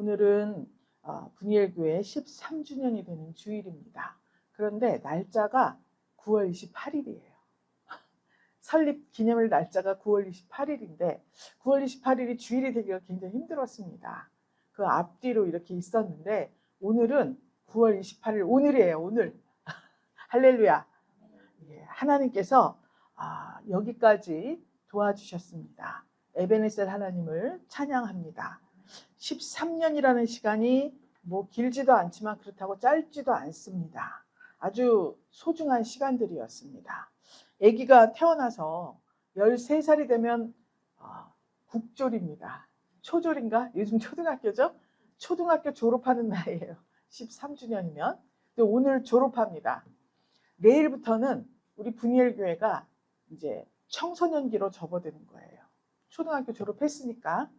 오늘은 분이엘교회 13주년이 되는 주일입니다. 그런데 날짜가 9월 28일이에요. 설립 기념일 날짜가 9월 28일인데 9월 28일이 주일이 되기가 굉장히 힘들었습니다. 그 앞뒤로 이렇게 있었는데 오늘은 9월 28일 오늘이에요. 오늘. 할렐루야. 하나님께서 여기까지 도와주셨습니다. 에베네셀 하나님을 찬양합니다. 13년이라는 시간이 뭐 길지도 않지만 그렇다고 짧지도 않습니다. 아주 소중한 시간들이었습니다. 아기가 태어나서 13살이 되면 국졸입니다. 초졸인가? 요즘 초등학교죠? 초등학교 졸업하는 나이에요. 13주년이면. 오늘 졸업합니다. 내일부터는 우리 분이엘교회가 이제 청소년기로 접어드는 거예요. 초등학교 졸업했으니까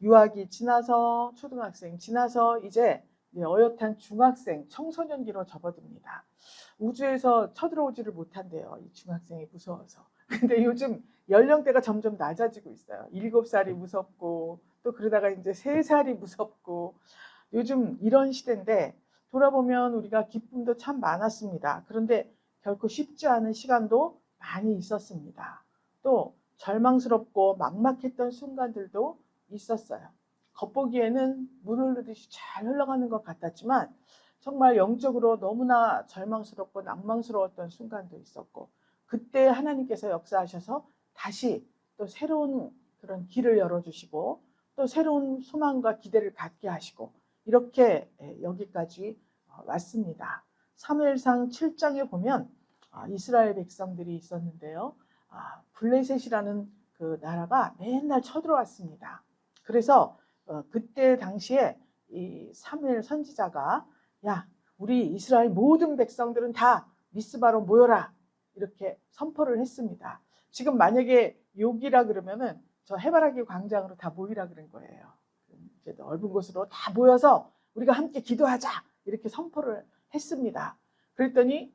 유아기 지나서 초등학생 지나서 이제 어엿한 중학생 청소년기로 접어듭니다. 우주에서 쳐들어오지를 못한대요. 이 중학생이 무서워서. 근데 요즘 연령대가 점점 낮아지고 있어요. 7살이 무섭고 또 그러다가 이제 3살이 무섭고 요즘 이런 시대인데 돌아보면 우리가 기쁨도 참 많았습니다. 그런데 결코 쉽지 않은 시간도 많이 있었습니다. 또 절망스럽고 막막했던 순간들도 있었어요. 겉보기에는 물 흐르듯이 잘 흘러가는 것 같았지만 정말 영적으로 너무나 절망스럽고 낭망스러웠던 순간도 있었고 그때 하나님께서 역사하셔서 다시 또 새로운 그런 길을 열어주시고 또 새로운 소망과 기대를 갖게 하시고 이렇게 여기까지 왔습니다. 사무엘상 7장에 보면 이스라엘 백성들이 있었는데요. 블레셋이라는 그 나라가 맨날 쳐들어왔습니다. 그래서 그때 당시에 이 사무엘 선지자가 야, 우리 이스라엘 모든 백성들은 다 미스바로 모여라 이렇게 선포를 했습니다. 지금 만약에 여기라 그러면은 저 해바라기 광장으로 다 모이라 그런 거예요. 이제 넓은 곳으로 다 모여서 우리가 함께 기도하자 이렇게 선포를 했습니다. 그랬더니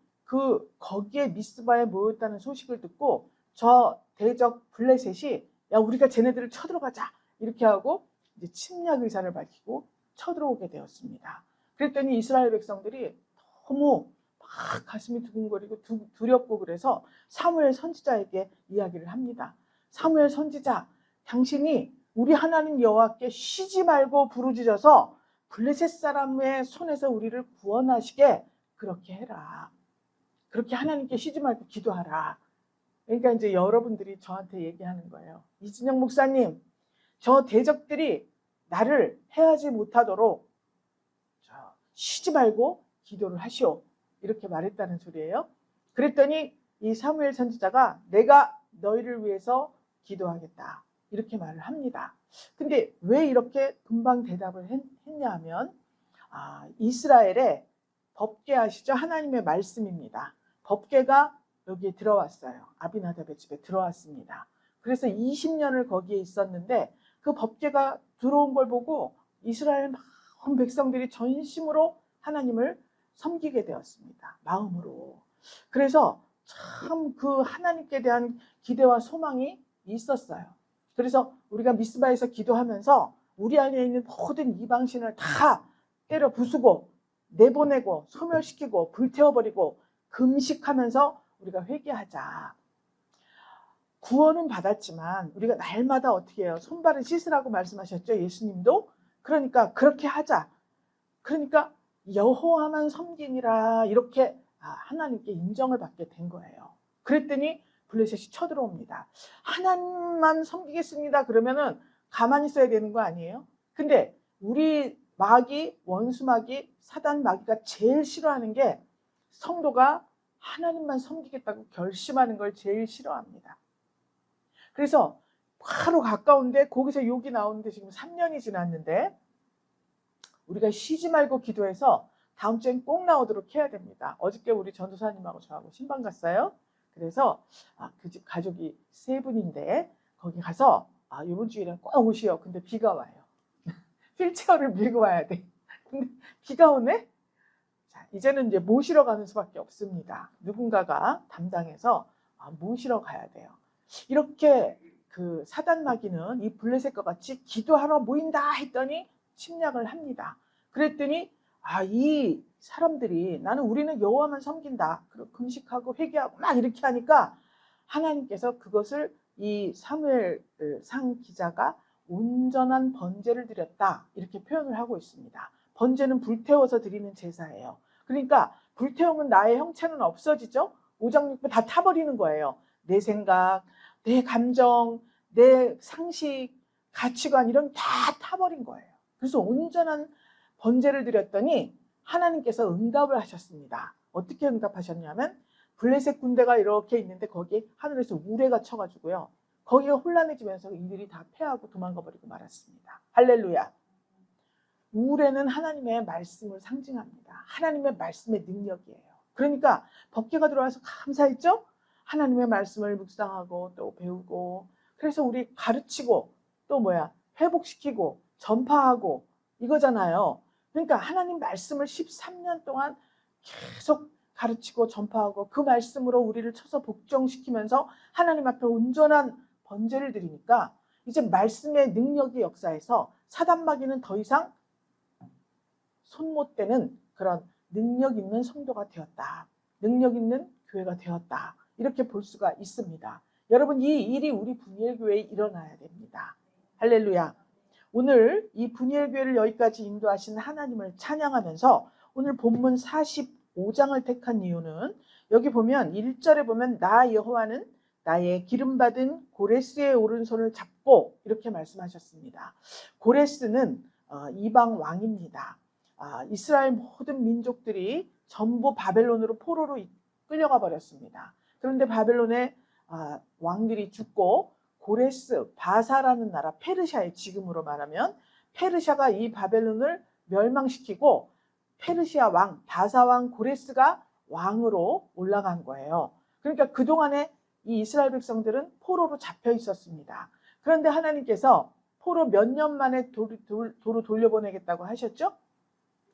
거기에 미스바에 모였다는 소식을 듣고 저 대적 블레셋이 야 우리가 쟤네들을 쳐들어가자 이렇게 하고 이제 침략 의사를 밝히고 쳐들어오게 되었습니다. 그랬더니 이스라엘 백성들이 너무 막 가슴이 두근거리고 두렵고 그래서 사무엘 선지자에게 이야기를 합니다. 사무엘 선지자, 당신이 우리 하나님 여호와께 쉬지 말고 부르짖어서 블레셋 사람의 손에서 우리를 구원하시게 그렇게 해라. 그렇게 하나님께 쉬지 말고 기도하라. 그러니까 이제 여러분들이 저한테 얘기하는 거예요. 이진영 목사님, 저 대적들이 나를 해하지 못하도록 쉬지 말고 기도를 하시오. 이렇게 말했다는 소리예요. 그랬더니 이 사무엘 선지자가 내가 너희를 위해서 기도하겠다. 이렇게 말을 합니다. 근데 왜 이렇게 금방 대답을 했냐 하면 이스라엘의 법궤 아시죠? 하나님의 말씀입니다. 법궤가 여기에 들어왔어요. 아비나답의 집에 들어왔습니다. 그래서 20년을 거기에 있었는데 그 법궤가 들어온 걸 보고 이스라엘 많은 백성들이 전심으로 하나님을 섬기게 되었습니다. 마음으로. 그래서 참 그 하나님께 대한 기대와 소망이 있었어요. 그래서 우리가 미스바에서 기도하면서 우리 안에 있는 모든 이방신을 다 때려 부수고 내보내고 소멸시키고 불태워버리고 금식하면서 우리가 회개하자. 구원은 받았지만 우리가 날마다 어떻게 해요? 손발을 씻으라고 말씀하셨죠? 예수님도. 그러니까 그렇게 하자. 그러니까 여호와만 섬기니라 이렇게 하나님께 인정을 받게 된 거예요. 그랬더니 블레셋이 쳐들어옵니다. 하나님만 섬기겠습니다. 그러면은 가만히 있어야 되는 거 아니에요? 근데 우리 원수 마귀, 사단 마귀가 제일 싫어하는 게 성도가 하나님만 섬기겠다고 결심하는 걸 제일 싫어합니다. 그래서 바로 가까운데 거기서 욕이 나오는데 지금 3년이 지났는데 우리가 쉬지 말고 기도해서 다음 주엔 꼭 나오도록 해야 됩니다. 어저께 우리 전도사님하고 저하고 신방 갔어요. 그래서 그 집 가족이 3분인데 거기 가서 이번 주일엔 꼭 오시오. 근데 비가 와요. 휠체어를 밀고 와야 돼. 근데 비가 오네? 자, 이제는 이제 모시러 가는 수밖에 없습니다. 누군가가 담당해서 모시러 가야 돼요. 이렇게 그 사단 마귀는 이 블레셋과 같이 기도하러 모인다 했더니 침략을 합니다. 그랬더니 이 사람들이 우리는 여호와만 섬긴다. 그리고 금식하고 회개하고 막 이렇게 하니까 하나님께서 그것을 이 사무엘상 기자가 온전한 번제를 드렸다. 이렇게 표현을 하고 있습니다. 번제는 불태워서 드리는 제사예요. 그러니까 불태우면 나의 형체는 없어지죠. 오장육부 다 타버리는 거예요. 내 생각, 내 감정, 내 상식, 가치관 이런 다 타버린 거예요. 그래서 온전한 번제를 드렸더니 하나님께서 응답을 하셨습니다. 어떻게 응답하셨냐면 블레셋 군대가 이렇게 있는데 거기에 하늘에서 우레가 쳐가지고요. 거기가 혼란해지면서 이들이 다 패하고 도망가 버리고 말았습니다. 할렐루야. 우레는 하나님의 말씀을 상징합니다. 하나님의 말씀의 능력이에요. 그러니까 법궤가 들어와서 감사했죠? 하나님의 말씀을 묵상하고 또 배우고 그래서 우리 가르치고 또 회복시키고 전파하고 이거잖아요. 그러니까 하나님 말씀을 13년 동안 계속 가르치고 전파하고 그 말씀으로 우리를 쳐서 복종시키면서 하나님 앞에 온전한 번제를 드리니까 이제 말씀의 능력이 역사해서 사단마귀는 더 이상 손 못 대는 그런 능력 있는 성도가 되었다. 능력 있는 교회가 되었다. 이렇게 볼 수가 있습니다. 여러분 이 일이 우리 분이엘교회에 일어나야 됩니다. 할렐루야. 오늘 이 분이엘교회를 여기까지 인도하신 하나님을 찬양하면서 오늘 본문 45장을 택한 이유는 여기 보면 1절에 보면 나 여호와는 나의 기름받은 고레스의 오른손을 잡고 이렇게 말씀하셨습니다. 고레스는 이방 왕입니다. 이스라엘 모든 민족들이 전부 바벨론으로 포로로 끌려가 버렸습니다. 그런데 바벨론의 왕들이 죽고 고레스, 바사라는 나라, 페르시아의 지금으로 말하면 페르시아가 이 바벨론을 멸망시키고 페르시아 왕, 바사 왕 고레스가 왕으로 올라간 거예요. 그러니까 그동안에 이 이스라엘 백성들은 포로로 잡혀 있었습니다. 그런데 하나님께서 포로 몇 년 만에 도로 돌려보내겠다고 하셨죠?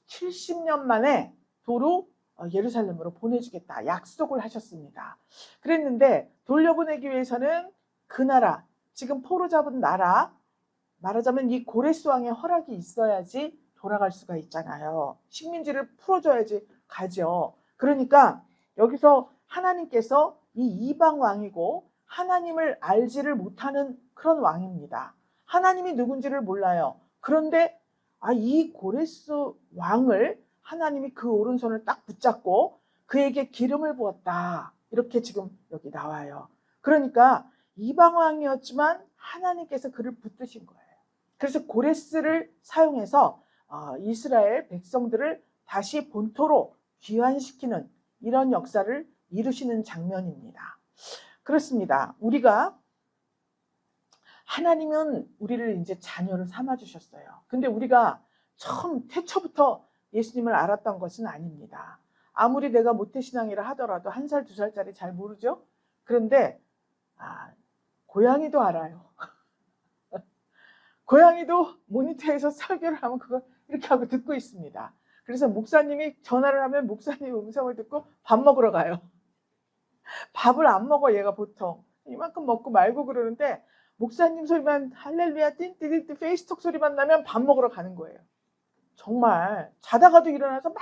70년 만에 도로 예루살렘으로 보내주겠다 약속을 하셨습니다. 그랬는데 돌려보내기 위해서는 그 나라, 지금 포로 잡은 나라, 말하자면 이 고레스 왕의 허락이 있어야지 돌아갈 수가 있잖아요. 식민지를 풀어줘야지 가죠. 그러니까 여기서 하나님께서 이 이방 왕이고 하나님을 알지를 못하는 그런 왕입니다. 하나님이 누군지를 몰라요. 그런데 이 고레스 왕을 하나님이 그 오른손을 딱 붙잡고 그에게 기름을 부었다. 이렇게 지금 여기 나와요. 그러니까 이방 왕이었지만 하나님께서 그를 붙드신 거예요. 그래서 고레스를 사용해서 이스라엘 백성들을 다시 본토로 귀환시키는 이런 역사를 이루시는 장면입니다. 그렇습니다. 우리가 하나님은 우리를 이제 자녀를 삼아 주셨어요. 근데 우리가 처음 태초부터 예수님을 알았던 것은 아닙니다. 아무리 내가 모태신앙이라 하더라도 1살, 2살짜리 잘 모르죠? 그런데 고양이도 알아요. 고양이도 모니터에서 설교를 하면 그걸 이렇게 하고 듣고 있습니다. 그래서 목사님이 전화를 하면 목사님 음성을 듣고 밥 먹으러 가요. 밥을 안 먹어 얘가 보통. 이만큼 먹고 말고 그러는데 목사님 소리만 할렐루야 띵띵띵 페이스톡 소리만 나면 밥 먹으러 가는 거예요. 정말 자다가도 일어나서 막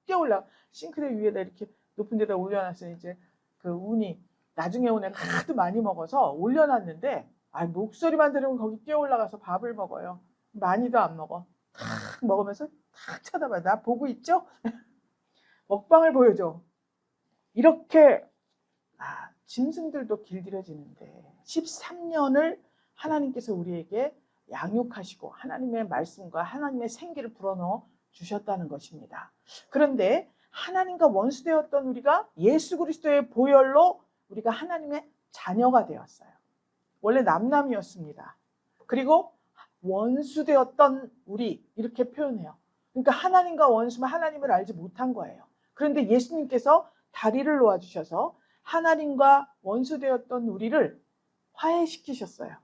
뛰어올라. 싱크대 위에다 이렇게 높은 데다 올려놨어요. 이제 그 운이 나중에 온 애가 하도 많이 먹어서 올려놨는데 목소리만 들으면 거기 뛰어올라가서 밥을 먹어요. 많이도 안 먹어. 탁 먹으면서 탁 쳐다봐요. 나 보고 있죠? 먹방을 보여줘. 이렇게 짐승들도 길들여지는데 13년을 하나님께서 우리에게 양육하시고 하나님의 말씀과 하나님의 생기를 불어넣어 주셨다는 것입니다. 그런데 하나님과 원수되었던 우리가 예수 그리스도의 보혈로 우리가 하나님의 자녀가 되었어요. 원래 남남이었습니다. 그리고 원수되었던 우리 이렇게 표현해요. 그러니까 하나님과 원수면 하나님을 알지 못한 거예요. 그런데 예수님께서 다리를 놓아주셔서 하나님과 원수되었던 우리를 화해시키셨어요.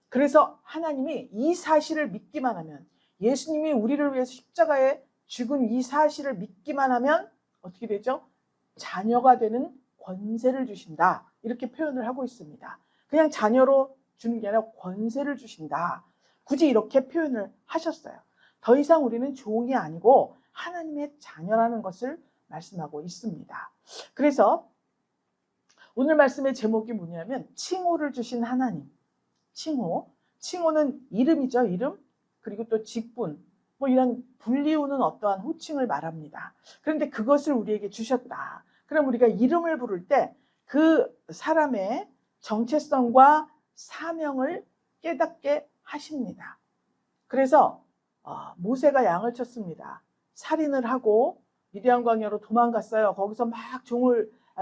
그래서 하나님이 이 사실을 믿기만 하면 예수님이 우리를 위해서 십자가에 죽은 이 사실을 믿기만 하면 어떻게 되죠? 자녀가 되는 권세를 주신다. 이렇게 표현을 하고 있습니다. 그냥 자녀로 주는 게 아니라 권세를 주신다. 굳이 이렇게 표현을 하셨어요. 더 이상 우리는 종이 아니고 하나님의 자녀라는 것을 말씀하고 있습니다. 그래서 오늘 말씀의 제목이 뭐냐면 칭호를 주신 하나님. 칭호는 이름이죠. 이름. 그리고 또 직분. 뭐 이런 불리우는 어떠한 호칭을 말합니다. 그런데 그것을 우리에게 주셨다. 그럼 우리가 이름을 부를 때 그 사람의 정체성과 사명을 깨닫게 하십니다. 그래서 모세가 양을 쳤습니다. 살인을 하고 미디안 광야로 도망갔어요. 거기서 막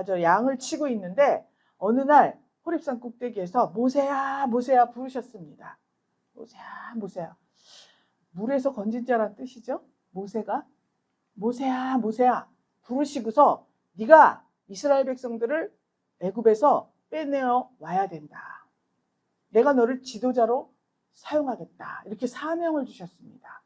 양을 치고 있는데 어느 날 호렙산 꼭대기에서 모세야 모세야 부르셨습니다. 모세야 모세야. 물에서 건진 자란 뜻이죠. 모세가 모세야 모세야 부르시고서 네가 이스라엘 백성들을 애굽에서 빼내어 와야 된다. 내가 너를 지도자로 사용하겠다. 이렇게 사명을 주셨습니다.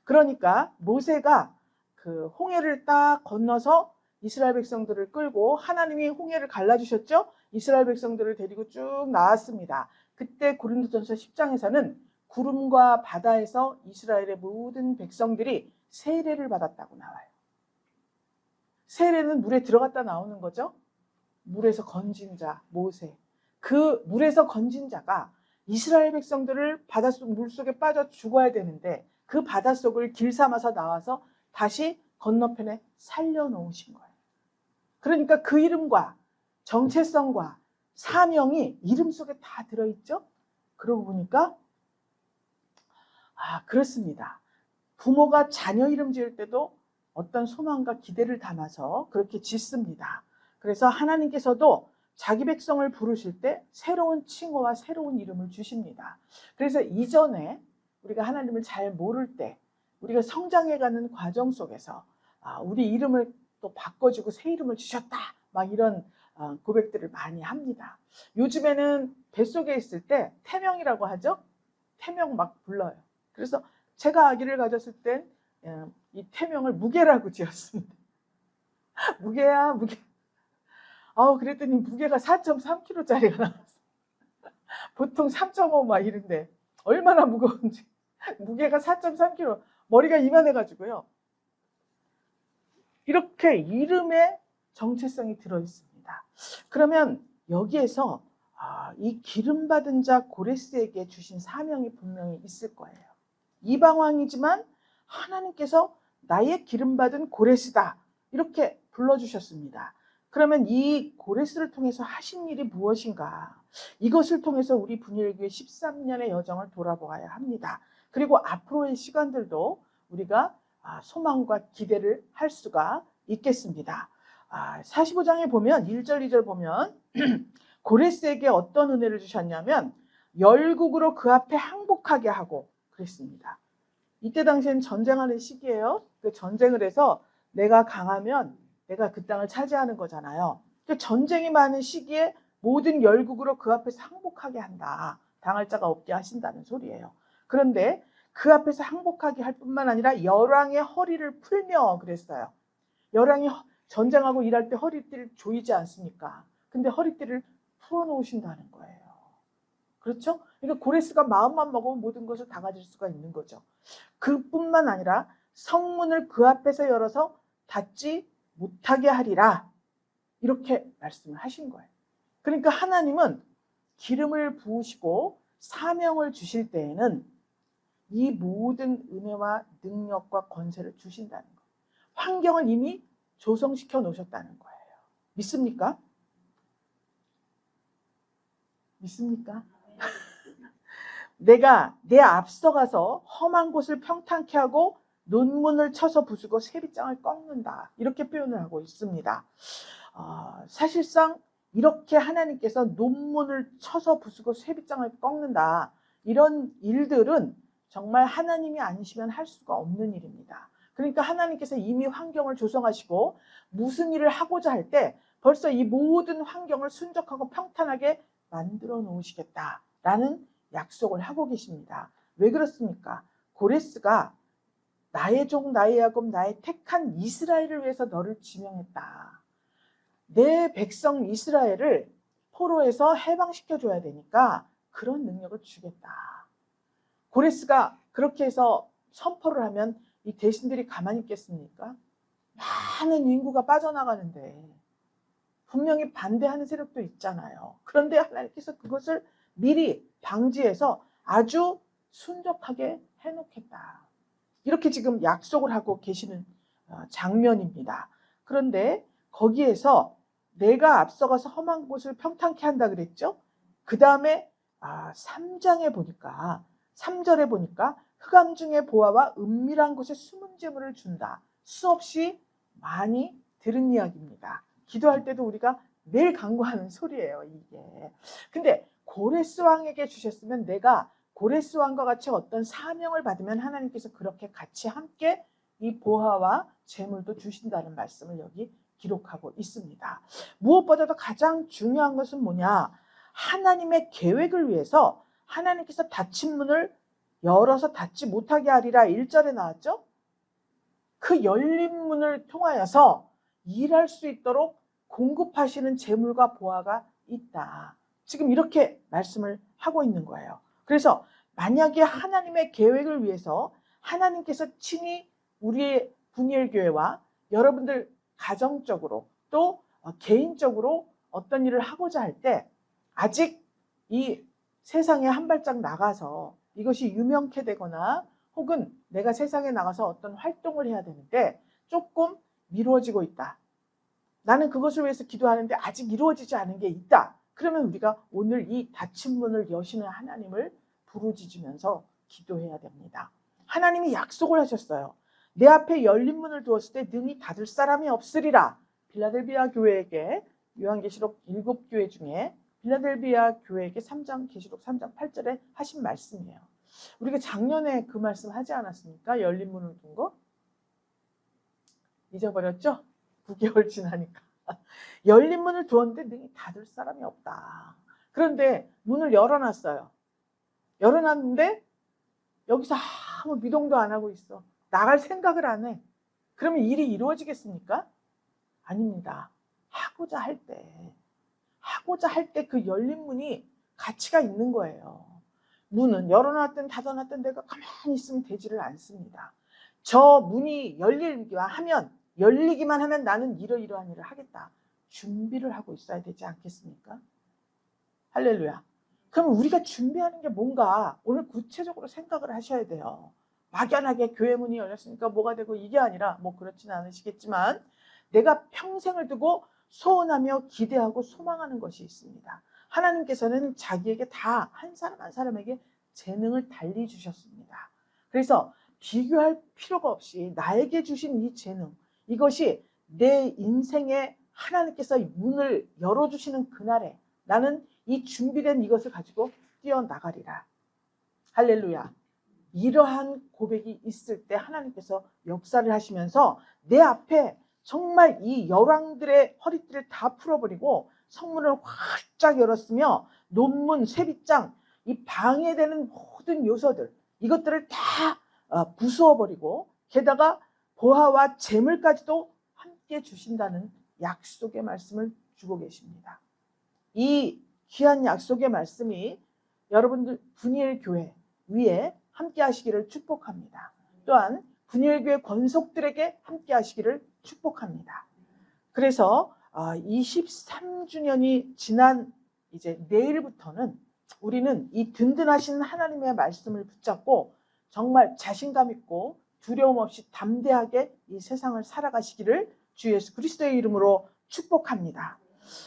그러니까 모세가 그 홍해를 딱 건너서 이스라엘 백성들을 끌고 하나님이 홍해를 갈라주셨죠. 이스라엘 백성들을 데리고 쭉 나왔습니다. 그때 고린도전서 10장에서는 구름과 바다에서 이스라엘의 모든 백성들이 세례를 받았다고 나와요. 세례는 물에 들어갔다 나오는 거죠. 물에서 건진 자 모세. 그 물에서 건진 자가 이스라엘 백성들을 물속에 빠져 죽어야 되는데 그 바닷속을 길 삼아서 나와서 다시 건너편에 살려놓으신 거예요. 그러니까 그 이름과 정체성과 사명이 이름 속에 다 들어있죠. 그러고 보니까 그렇습니다. 부모가 자녀 이름 지을 때도 어떤 소망과 기대를 담아서 그렇게 짓습니다. 그래서 하나님께서도 자기 백성을 부르실 때 새로운 칭호와 새로운 이름을 주십니다. 그래서 이전에 우리가 하나님을 잘 모를 때 우리가 성장해가는 과정 속에서 우리 이름을 또 바꿔주고 새 이름을 주셨다. 막 이런 고백들을 많이 합니다. 요즘에는 뱃속에 있을 때 태명이라고 하죠. 태명 막 불러요. 그래서 제가 아기를 가졌을 땐 이 태명을 무게라고 지었습니다. 무게야 무게. 그랬더니 무게가 4.3kg짜리가 나왔어. 보통 3.5 막 이런데 얼마나 무거운지. 무게가 4.3kg. 머리가 이만해가지고요. 이렇게 이름에 정체성이 들어있습니다. 그러면 여기에서 이 기름받은 자 고레스에게 주신 사명이 분명히 있을 거예요. 이방왕이지만 하나님께서 나의 기름받은 고레스다. 이렇게 불러주셨습니다. 그러면 이 고레스를 통해서 하신 일이 무엇인가? 이것을 통해서 우리 분열교회 13년의 여정을 돌아보아야 합니다. 그리고 앞으로의 시간들도 우리가 소망과 기대를 할 수가 있겠습니다. 45장에 보면 1절 2절 보면 고레스에게 어떤 은혜를 주셨냐면 열국으로 그 앞에 항복하게 하고 그랬습니다. 이때 당시엔 전쟁하는 시기예요. 그 전쟁을 해서 내가 강하면 내가 그 땅을 차지하는 거잖아요. 전쟁이 많은 시기에 모든 열국으로 그 앞에서 항복하게 한다. 당할 자가 없게 하신다는 소리예요. 그런데 그 앞에서 항복하게 할 뿐만 아니라 열왕의 허리를 풀며 그랬어요. 열왕이 전쟁하고 일할 때 허리띠를 조이지 않습니까? 근데 허리띠를 풀어놓으신다는 거예요. 그렇죠? 그러니까 고레스가 마음만 먹으면 모든 것을 다 가질 수가 있는 거죠. 그뿐만 아니라 성문을 그 앞에서 열어서 닫지 못하게 하리라. 이렇게 말씀을 하신 거예요. 그러니까 하나님은 기름을 부으시고 사명을 주실 때에는 이 모든 은혜와 능력과 권세를 주신다는 거예요. 환경을 이미 조성시켜 놓으셨다는 거예요. 믿습니까? 믿습니까? 내가 내 앞서가서 험한 곳을 평탄케 하고 논문을 쳐서 부수고 세리장을 꺾는다. 이렇게 표현을 하고 있습니다. 사실상 이렇게 하나님께서 논문을 쳐서 부수고 세리장을 꺾는다. 이런 일들은 정말 하나님이 아니시면 할 수가 없는 일입니다. 그러니까 하나님께서 이미 환경을 조성하시고 무슨 일을 하고자 할 때 벌써 이 모든 환경을 순적하고 평탄하게 만들어 놓으시겠다라는 약속을 하고 계십니다. 왜 그렇습니까? 고레스가 나의 종 나의 야곱 나의 택한 이스라엘을 위해서 너를 지명했다. 내 백성 이스라엘을 포로에서 해방시켜줘야 되니까 그런 능력을 주겠다. 고레스가 그렇게 해서 선포를 하면 이 대신들이 가만히 있겠습니까? 많은 인구가 빠져나가는데 분명히 반대하는 세력도 있잖아요. 그런데 하나님께서 그것을 미리 방지해서 아주 순적하게 해놓겠다. 이렇게 지금 약속을 하고 계시는 장면입니다. 그런데 거기에서 내가 앞서가서 험한 곳을 평탄케 한다 그랬죠? 그 다음에 3장에 보니까 3절에 보니까 흑암 중의 보화와 은밀한 곳에 숨은 재물을 준다. 수없이 많이 들은 이야기입니다. 기도할 때도 우리가 매일 간구하는 소리예요, 이게. 근데 고레스 왕에게 주셨으면 내가 고레스 왕과 같이 어떤 사명을 받으면 하나님께서 그렇게 같이 함께 이 보화와 재물도 주신다는 말씀을 여기 기록하고 있습니다. 무엇보다도 가장 중요한 것은 뭐냐? 하나님의 계획을 위해서 하나님께서 닫힌 문을 열어서 닫지 못하게 하리라 1절에 나왔죠? 그 열린 문을 통하여서 일할 수 있도록 공급하시는 재물과 보화가 있다. 지금 이렇게 말씀을 하고 있는 거예요. 그래서 만약에 하나님의 계획을 위해서 하나님께서 친히 우리의 분일교회와 여러분들 가정적으로 또 개인적으로 어떤 일을 하고자 할 때 아직 이 세상에 한 발짝 나가서 이것이 유명케 되거나 혹은 내가 세상에 나가서 어떤 활동을 해야 되는데 조금 미루어지고 있다. 나는 그것을 위해서 기도하는데 아직 이루어지지 않은 게 있다. 그러면 우리가 오늘 이 닫힌 문을 여시는 하나님을 부르짖으면서 기도해야 됩니다. 하나님이 약속을 하셨어요. 내 앞에 열린 문을 두었을 때 능히 닫을 사람이 없으리라. 빌라델비아 교회에게 요한계시록 7교회 중에 빌라델비아 교회에게 3장 계시록 3장 8절에 하신 말씀이에요. 우리가 작년에 그 말씀 하지 않았습니까? 열린 문을 둔 거? 잊어버렸죠? 9개월 지나니까. 열린 문을 두었는데 능히 닫을 사람이 없다. 그런데 문을 열어놨어요. 열어놨는데 여기서 아무 미동도 안 하고 있어. 나갈 생각을 안 해. 그러면 일이 이루어지겠습니까? 아닙니다. 하고자 할 때 그 열린 문이 가치가 있는 거예요. 문은 열어놨든 닫아놨든 내가 가만히 있으면 되지를 않습니다. 저 문이 열리기만 하면 나는 이러이러한 일을 하겠다. 준비를 하고 있어야 되지 않겠습니까? 할렐루야. 그럼 우리가 준비하는 게 뭔가 오늘 구체적으로 생각을 하셔야 돼요. 막연하게 교회 문이 열렸으니까 뭐가 되고 이게 아니라 뭐 그렇지는 않으시겠지만 내가 평생을 두고 소원하며 기대하고 소망하는 것이 있습니다. 하나님께서는 자기에게 다 한 사람 한 사람에게 재능을 달리 주셨습니다. 그래서 비교할 필요가 없이 나에게 주신 이 재능, 이것이 내 인생에 하나님께서 문을 열어주시는 그날에 나는 이 준비된 이것을 가지고 뛰어나가리라. 할렐루야. 이러한 고백이 있을 때 하나님께서 역사를 하시면서 내 앞에 정말 이 열왕들의 허리띠를 다 풀어버리고 성문을 활짝 열었으며 논문, 쇠빗장, 이 방해되는 모든 요소들 이것들을 다 부수어버리고 게다가 보화와 재물까지도 함께 주신다는 약속의 말씀을 주고 계십니다. 이 귀한 약속의 말씀이 여러분들 분일교회 위에 함께 하시기를 축복합니다. 또한 분일교회 권속들에게 함께 하시기를 축복합니다. 그래서 23주년이 지난 이제 내일부터는 우리는 이 든든하신 하나님의 말씀을 붙잡고 정말 자신감 있고 두려움 없이 담대하게 이 세상을 살아가시기를 주 예수 그리스도의 이름으로 축복합니다.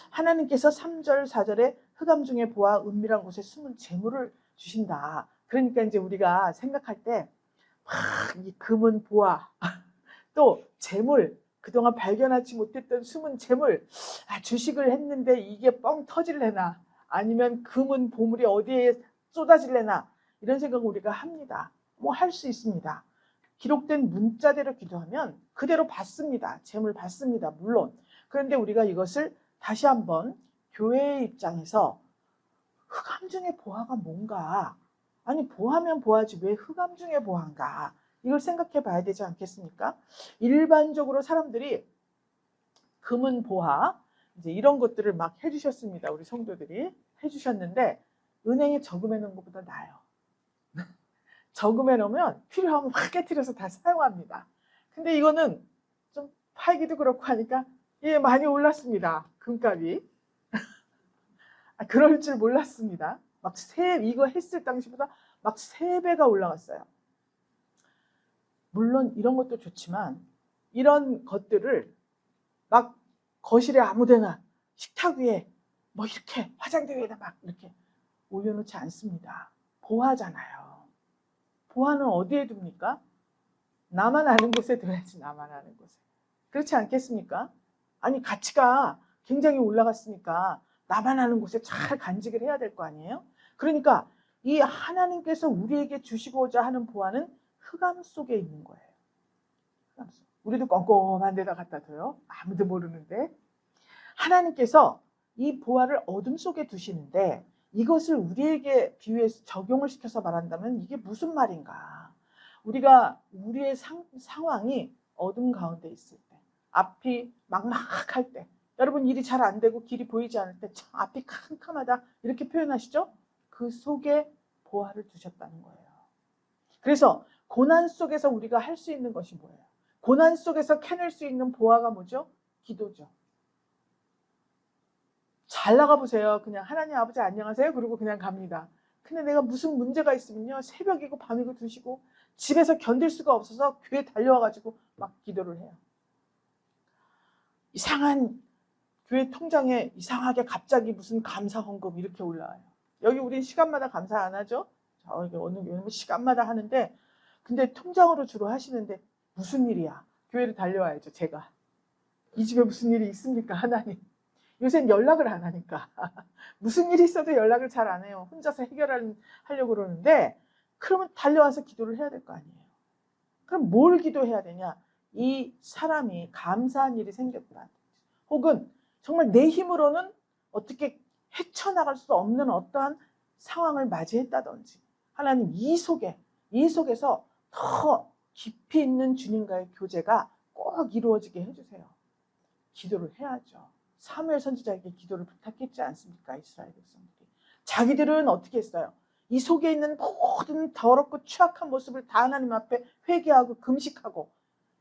하나님께서 3절, 4절에 흑암 중에 보아 은밀한 곳에 숨은 재물을 주신다. 그러니까 이제 우리가 생각할 때 이 금은 보아 또 재물 그동안 발견하지 못했던 숨은 재물 주식을 했는데 이게 뻥 터질래나 아니면 금은 보물이 어디에 쏟아질래나 이런 생각을 우리가 합니다. 뭐 할 수 있습니다. 기록된 문자대로 기도하면 그대로 받습니다. 재물 받습니다. 물론. 그런데 우리가 이것을 다시 한번 교회의 입장에서 흑암 중의 보화가 뭔가 아니 보화면 보화지 왜 흑암 중의 보화인가 이걸 생각해 봐야 되지 않겠습니까? 일반적으로 사람들이 금은 보화 이제 이런 것들을 막 해주셨습니다. 우리 성도들이 해주셨는데 은행에 저금해 놓은 것보다 나아요. 저금해 놓으면 필요하면 확 깨트려서 다 사용합니다. 근데 이거는 좀 팔기도 그렇고 하니까 예, 많이 올랐습니다. 금값이. 그럴 줄 몰랐습니다. 이거 했을 당시보다 막 3배가 올라갔어요. 물론 이런 것도 좋지만 이런 것들을 막 거실에 아무데나 식탁 위에 뭐 이렇게 화장대 위에다 막 이렇게 올려놓지 않습니다. 보화잖아요. 보화는 어디에 둡니까? 나만 아는 곳에 둬야지. 나만 아는 곳에. 그렇지 않겠습니까? 아니 가치가 굉장히 올라갔으니까 나만 아는 곳에 잘 간직을 해야 될 거 아니에요? 그러니까 이 하나님께서 우리에게 주시고자 하는 보화는 흑암 속에 있는 거예요. 흑암 속. 우리도 껌껌한 데다 갖다 둬요. 아무도 모르는데. 하나님께서 이 보화를 어둠 속에 두시는데 이것을 우리에게 비유해서 적용을 시켜서 말한다면 이게 무슨 말인가? 우리가 우리의 상황이 어둠 가운데 있을 때, 앞이 막막할 때, 여러분 일이 잘 안 되고 길이 보이지 않을 때 참 앞이 캄캄하다 이렇게 표현하시죠? 그 속에 보화를 두셨다는 거예요. 그래서 고난 속에서 우리가 할 수 있는 것이 뭐예요? 고난 속에서 캐낼 수 있는 보화가 뭐죠? 기도죠. 잘 나가보세요. 그냥 하나님 아버지 안녕하세요. 그러고 그냥 갑니다. 근데 내가 무슨 문제가 있으면요. 새벽이고 밤이고 2시고 집에서 견딜 수가 없어서 교회 달려와가지고 막 기도를 해요. 이상한 교회 통장에 이상하게 갑자기 무슨 감사 헌금 이렇게 올라와요. 여기 우리 시간마다 감사 안 하죠? 오늘 시간마다 하는데 근데 통장으로 주로 하시는데 무슨 일이야? 교회를 달려와야죠. 제가. 이 집에 무슨 일이 있습니까? 하나님. 요새는 연락을 안 하니까 무슨 일이 있어도 연락을 잘 안 해요. 혼자서 해결하려고 그러는데 그러면 달려와서 기도를 해야 될 거 아니에요. 그럼 뭘 기도해야 되냐? 이 사람이 감사한 일이 생겼다. 혹은 정말 내 힘으로는 어떻게 헤쳐나갈 수 없는 어떠한 상황을 맞이했다든지 하나님 이 속에서 더 깊이 있는 주님과의 교제가 꼭 이루어지게 해주세요. 기도를 해야죠. 사무엘 선지자에게 기도를 부탁했지 않습니까? 이스라엘 백성들이. 자기들은 어떻게 했어요? 이 속에 있는 모든 더럽고 추악한 모습을 다 하나님 앞에 회개하고 금식하고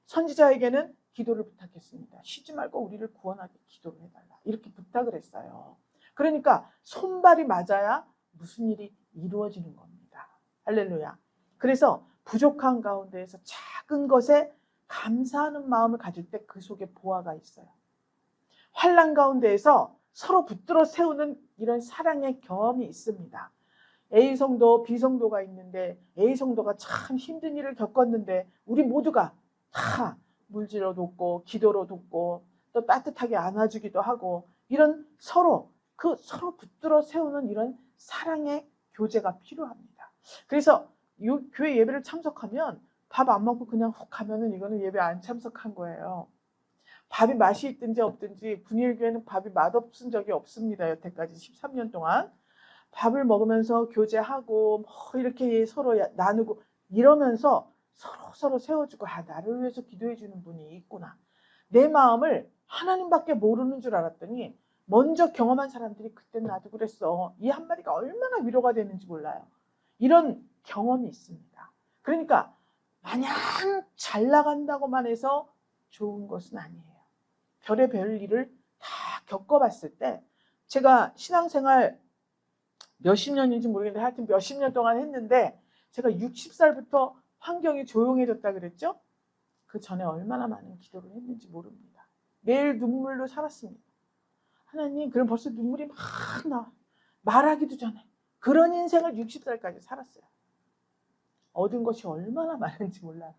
선지자에게는 기도를 부탁했습니다. 쉬지 말고 우리를 구원하게 기도를 해달라. 이렇게 부탁을 했어요. 그러니까 손발이 맞아야 무슨 일이 이루어지는 겁니다. 할렐루야. 그래서 부족한 가운데에서 작은 것에 감사하는 마음을 가질 때 그 속에 보화가 있어요. 환난 가운데에서 서로 붙들어 세우는 이런 사랑의 경험이 있습니다. A 성도, B 성도가 있는데 A 성도가 참 힘든 일을 겪었는데 우리 모두가 다 물질로 돕고 기도로 돕고 또 따뜻하게 안아주기도 하고 이런 서로 붙들어 세우는 이런 사랑의 교제가 필요합니다. 그래서 교회 예배를 참석하면 밥 안 먹고 그냥 훅 가면은 이거는 예배 안 참석한 거예요. 밥이 맛이 있든지 없든지 분일교회는 밥이 맛없은 적이 없습니다. 여태까지 13년 동안. 밥을 먹으면서 교제하고 뭐 이렇게 서로 나누고 이러면서 서로 세워주고 나를 위해서 기도해 주는 분이 있구나. 내 마음을 하나님밖에 모르는 줄 알았더니 먼저 경험한 사람들이 그때 나도 그랬어. 이 한마디가 얼마나 위로가 되는지 몰라요. 이런 경험이 있습니다. 그러니까 마냥 잘 나간다고만 해서 좋은 것은 아니에요. 별의별 일을 다 겪어봤을 때 제가 신앙생활 몇십 년인지 모르겠는데 하여튼 몇십 년 동안 했는데 제가 60살부터 환경이 조용해졌다 그랬죠? 그 전에 얼마나 많은 기도를 했는지 모릅니다. 매일 눈물로 살았습니다. 하나님, 그럼 벌써 눈물이 막 나. 말하기도 전에. 그런 인생을 60살까지 살았어요. 얻은 것이 얼마나 많은지 몰라요.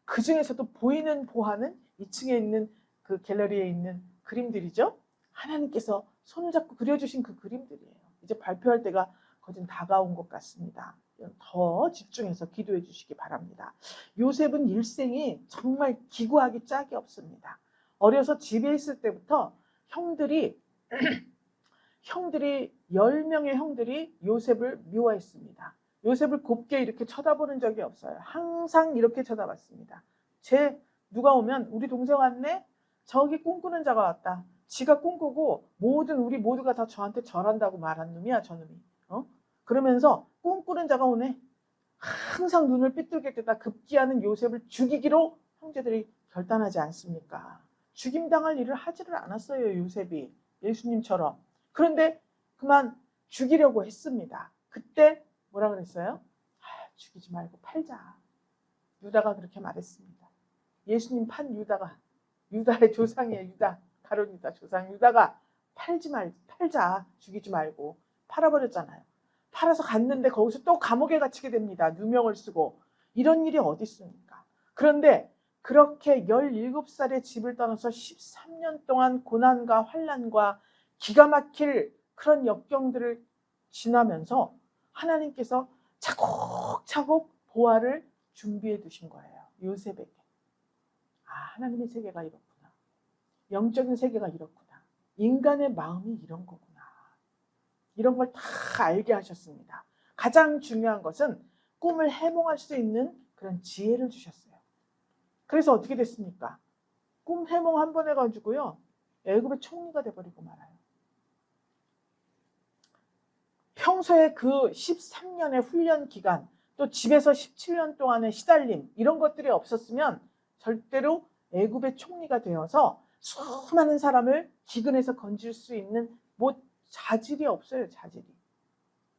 그 중에서도 보이는 보화는 2층에 있는 그 갤러리에 있는 그림들이죠. 하나님께서 손을 잡고 그려주신 그 그림들이에요. 이제 발표할 때가 거진 다가온 것 같습니다. 더 집중해서 기도해 주시기 바랍니다. 요셉은 일생이 정말 기구하기 짝이 없습니다. 어려서 집에 있을 때부터 형들이 10명의 형들이 요셉을 미워했습니다. 요셉을 곱게 이렇게 쳐다보는 적이 없어요. 항상 이렇게 쳐다봤습니다. 누가 오면 우리 동생 왔네? 저기 꿈꾸는 자가 왔다. 지가 꿈꾸고 우리 모두가 다 저한테 절한다고 말한 놈이야, 저놈이. 그러면서 꿈꾸는 자가 오네. 항상 눈을 삐뚤게 뜨다 급기야는 요셉을 죽이기로 형제들이 결단하지 않습니까? 죽임당할 일을 하지를 않았어요, 요셉이. 예수님처럼. 그런데 그만 죽이려고 했습니다. 그때 뭐라 그랬어요? 죽이지 말고 팔자. 유다가 그렇게 말했습니다. 예수님 판 유다가, 유다의 조상이에요. 유다, 가룟 유다 조상 유다가 팔자. 죽이지 말고 팔아버렸잖아요. 팔아서 갔는데 거기서 또 감옥에 갇히게 됩니다. 누명을 쓰고. 이런 일이 어디 있습니까? 그런데 그렇게 17살에 집을 떠나서 13년 동안 고난과 환난과 기가 막힐 그런 역경들을 지나면서 하나님께서 차곡차곡 보화를 준비해 두신 거예요. 요셉에게. 하나님의 세계가 이렇구나. 영적인 세계가 이렇구나. 인간의 마음이 이런 거구나. 이런 걸 다 알게 하셨습니다. 가장 중요한 것은 꿈을 해몽할 수 있는 그런 지혜를 주셨어요. 그래서 어떻게 됐습니까? 꿈 해몽 한 번 해가지고요. 애굽의 총리가 돼버리고 말아요. 평소에 그 13년의 훈련 기간, 또 집에서 17년 동안의 시달림, 이런 것들이 없었으면 절대로 애굽의 총리가 되어서 수많은 사람을 기근에서 건질 수 있는 자질이 없어요, 자질이.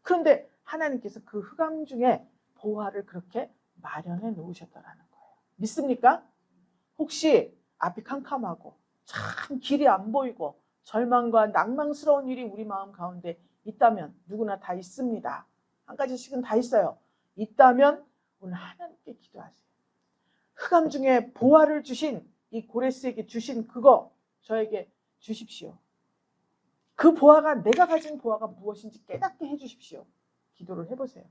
그런데 하나님께서 그 흑암 중에 보화를 그렇게 마련해 놓으셨다라는 거예요. 믿습니까? 혹시 앞이 캄캄하고 참 길이 안 보이고 절망과 낭망스러운 일이 우리 마음 가운데 있다면, 누구나 다 있습니다. 한 가지씩은 다 있어요. 있다면 오늘 하나님께 기도하세요. 흑암 중에 보화를 주신 이 고레스에게 주신 그거 저에게 주십시오. 그 보화가, 내가 가진 보화가 무엇인지 깨닫게 해주십시오. 기도를 해보세요.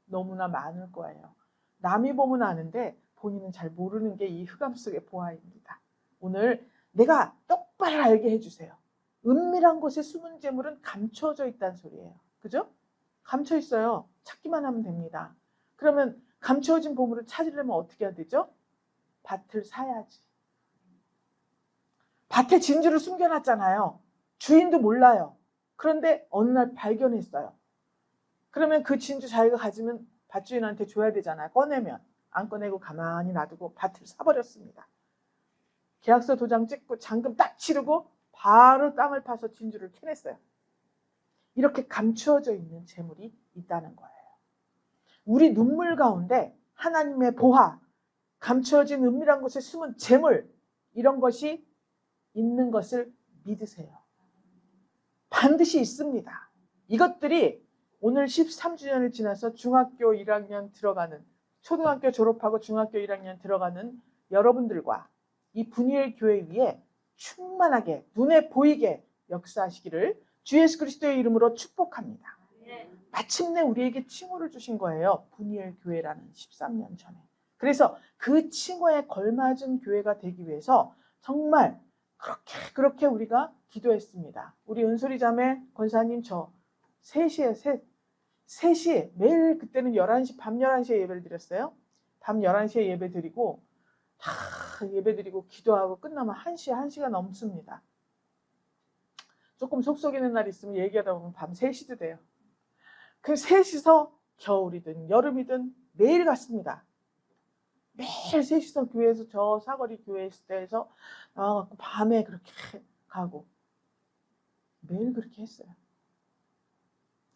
너무나 많을 거예요. 남이 보면 아는데 본인은 잘 모르는 게 이 흑암 속의 보화입니다. 오늘 내가 똑바로 알게 해주세요. 은밀한 곳에 숨은 재물은 감춰져 있다는 소리예요. 그죠? 감춰 있어요. 찾기만 하면 됩니다. 그러면 감추어진 보물을 찾으려면 어떻게 해야 되죠? 밭을 사야지. 밭에 진주를 숨겨놨잖아요. 주인도 몰라요. 그런데 어느 날 발견했어요. 그러면 그 진주 자기가 가지면 밭주인한테 줘야 되잖아요. 꺼내면. 안 꺼내고 가만히 놔두고 밭을 사버렸습니다. 계약서 도장 찍고 잔금 딱 치르고 바로 땅을 파서 진주를 캐냈어요. 이렇게 감추어져 있는 재물이 있다는 거예요. 우리 눈물 가운데 하나님의 보화, 감추어진 은밀한 곳에 숨은 재물, 이런 것이 있는 것을 믿으세요. 반드시 있습니다. 이것들이 오늘 13주년을 지나서 중학교 1학년 들어가는, 초등학교 졸업하고 중학교 1학년 들어가는 여러분들과 이 분이엘 교회 위에 충만하게 눈에 보이게 역사하시기를 주 예수 그리스도의 이름으로 축복합니다. 마침내 우리에게 칭호를 주신 거예요. 분이엘 교회라는 13년 전에. 그래서 그 칭호에 걸맞은 교회가 되기 위해서 정말 그렇게 우리가 기도했습니다. 우리 은솔이 자매 권사님 저 3시에 매일, 그때는 11시, 밤 11시에 예배를 드렸어요. 밤 11시에 예배 드리고 다 예배 드리고 기도하고 끝나면 1시가 넘습니다. 조금 속 썩이는 날 있으면 얘기하다 보면 밤 3시도 돼요. 그 3시서 겨울이든 여름이든 매일 갔습니다. 매일 3시서 교회에서, 저 사거리 교회 있을 때에서 나와갖고 밤에 그렇게 가고 매일 그렇게 했어요.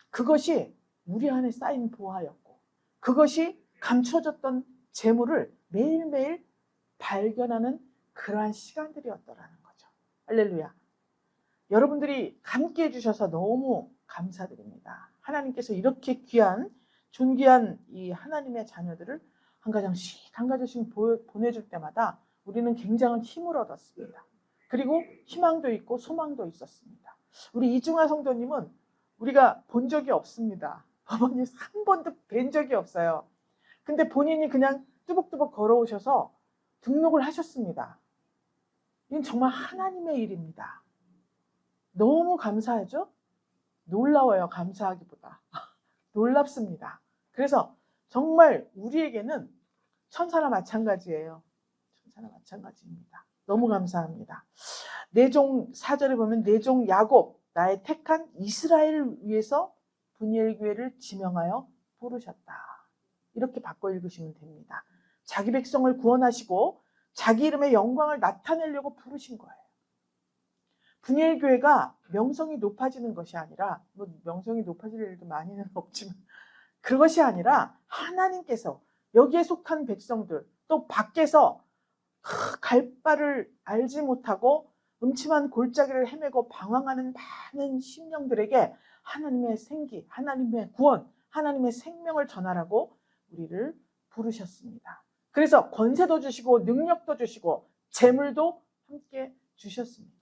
그것이 우리 안에 쌓인 보화였고, 그것이 감춰졌던 재물을 매일매일 발견하는 그러한 시간들이었더라는 거죠. 할렐루야. 여러분들이 함께 해주셔서 너무 감사드립니다. 하나님께서 이렇게 귀한, 존귀한 이 하나님의 자녀들을 한 가정씩 보내줄 때마다 우리는 굉장한 힘을 얻었습니다. 그리고 희망도 있고 소망도 있었습니다. 우리 이중화 성도님은 우리가 본 적이 없습니다. 어머니 한 번도 뵌 적이 없어요. 근데 본인이 그냥 뚜벅뚜벅 걸어오셔서 등록을 하셨습니다. 이건 정말 하나님의 일입니다. 너무 감사하죠? 놀라워요, 감사하기보다. 놀랍습니다. 그래서 정말 우리에게는 천사나 마찬가지예요. 천사나 마찬가지입니다. 너무 감사합니다. 내종 4절에 보면 내종 야곱, 나의 택한 이스라엘을 위해서 분이엘 교회를 지명하여 부르셨다. 이렇게 바꿔 읽으시면 됩니다. 자기 백성을 구원하시고 자기 이름의 영광을 나타내려고 부르신 거예요. 분이엘 교회가 명성이 높아지는 것이 아니라, 뭐 명성이 높아질 일도 많이는 없지만, 그것이 아니라 하나님께서 여기에 속한 백성들, 또 밖에서 갈 바를 알지 못하고 음침한 골짜기를 헤매고 방황하는 많은 심령들에게 하나님의 생기, 하나님의 구원, 하나님의 생명을 전하라고 우리를 부르셨습니다. 그래서 권세도 주시고 능력도 주시고 재물도 함께 주셨습니다.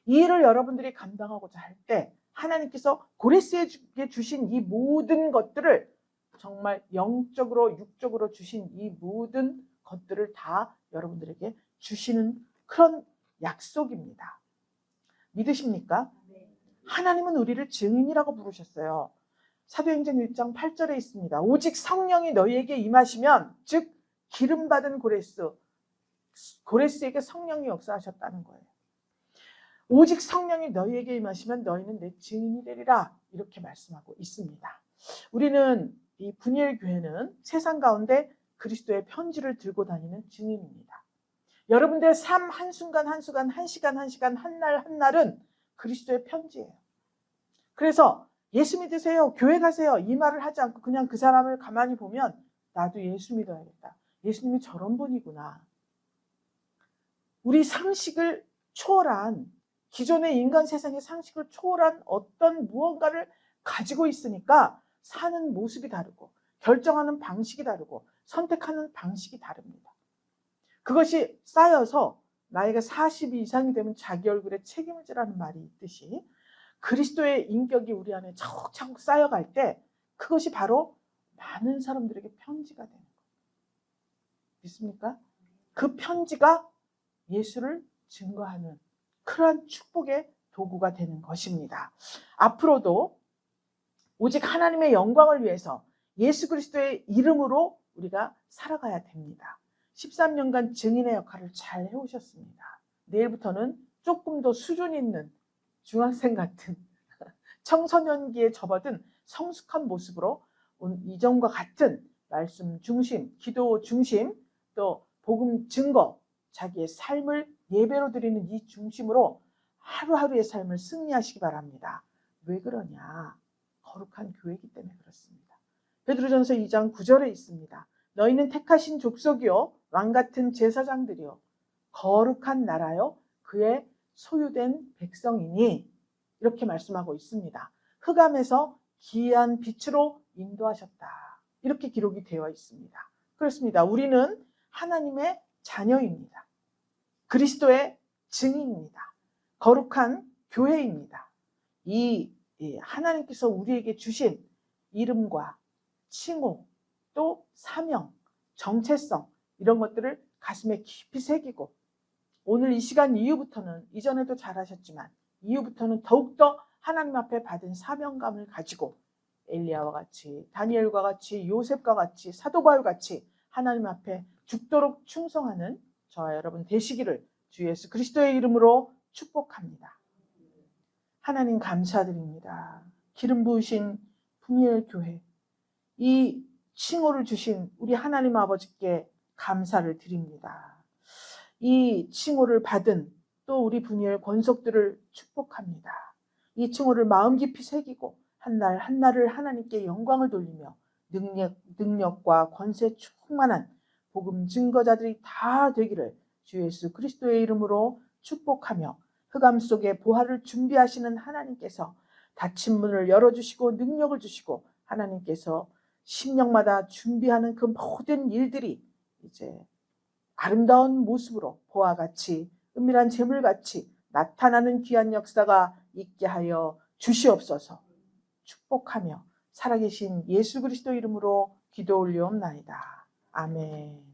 이 일을 여러분들이 감당하고자 할 때 하나님께서 고레스에게 주신 이 모든 것들을, 정말 영적으로 육적으로 주신 이 모든 것들을 다 여러분들에게 주시는 그런 약속입니다. 믿으십니까? 하나님은 우리를 증인이라고 부르셨어요. 사도행전 1장 8절에 있습니다. 오직 성령이 너희에게 임하시면, 즉 기름 받은 고레스에게 성령이 역사하셨다는 거예요. 오직 성령이 너희에게 임하시면 너희는 내 증인이 되리라, 이렇게 말씀하고 있습니다. 우리는, 이 분이엘 교회는 세상 가운데 그리스도의 편지를 들고 다니는 증인입니다. 여러분들의 삶 한순간 한순간, 한 시간 한 시간, 한 날 한 날은 그리스도의 편지예요. 그래서 예수 믿으세요, 교회 가세요, 이 말을 하지 않고 그냥 그 사람을 가만히 보면 나도 예수 믿어야겠다, 예수님이 저런 분이구나. 우리 상식을 초월한, 기존의 인간 세상의 상식을 초월한 어떤 무언가를 가지고 있으니까 사는 모습이 다르고 결정하는 방식이 다르고 선택하는 방식이 다릅니다. 그것이 쌓여서 나이가 40 이상이 되면 자기 얼굴에 책임을 지라는 말이 있듯이, 그리스도의 인격이 우리 안에 차곡차곡 쌓여갈 때 그것이 바로 많은 사람들에게 편지가 되는 거예요. 믿습니까? 그 편지가 예수를 증거하는 그러한 축복의 도구가 되는 것입니다. 앞으로도 오직 하나님의 영광을 위해서 예수 그리스도의 이름으로 우리가 살아가야 됩니다. 13년간 증인의 역할을 잘 해오셨습니다. 내일부터는 조금 더 수준 있는 중학생 같은 청소년기에 접어든 성숙한 모습으로 이전과 같은 말씀 중심, 기도 중심, 또 복음 증거, 자기의 삶을 예배로 드리는 이 중심으로 하루하루의 삶을 승리하시기 바랍니다. 왜 그러냐? 거룩한 교회이기 때문에 그렇습니다. 베드로전서 2장 9절에 있습니다. 너희는 택하신 족속이요 왕같은 제사장들이요 거룩한 나라요 그의 소유된 백성이니, 이렇게 말씀하고 있습니다. 흑암에서 기이한 빛으로 인도하셨다, 이렇게 기록이 되어 있습니다. 그렇습니다. 우리는 하나님의 자녀입니다. 그리스도의 증인입니다. 거룩한 교회입니다. 이 하나님께서 우리에게 주신 이름과 칭호, 또 사명, 정체성, 이런 것들을 가슴에 깊이 새기고, 오늘 이 시간 이후부터는, 이전에도 잘하셨지만 이후부터는 더욱더 하나님 앞에 받은 사명감을 가지고 엘리야와 같이, 다니엘과 같이, 요셉과 같이, 사도 바울 같이 하나님 앞에 죽도록 충성하는 저와 여러분 되시기를 주 예수 그리스도의 이름으로 축복합니다. 하나님 감사드립니다. 기름 부으신 분이엘 교회, 이 칭호를 주신 우리 하나님 아버지께 감사를 드립니다. 이 칭호를 받은 또 우리 분이엘 권속들을 축복합니다. 이 칭호를 마음 깊이 새기고 한 날 한 날을 하나님께 영광을 돌리며 능력과 권세 충만한 복음 증거자들이 다 되기를 주 예수 그리스도의 이름으로 축복하며, 흑암 속에 보화를 준비하시는 하나님께서 닫힌 문을 열어주시고 능력을 주시고, 하나님께서 심령마다 준비하는 그 모든 일들이 이제 아름다운 모습으로 보화같이, 은밀한 재물같이 나타나는 귀한 역사가 있게 하여 주시옵소서. 축복하며 살아계신 예수 그리스도 이름으로 기도 올리옵나이다. 아멘.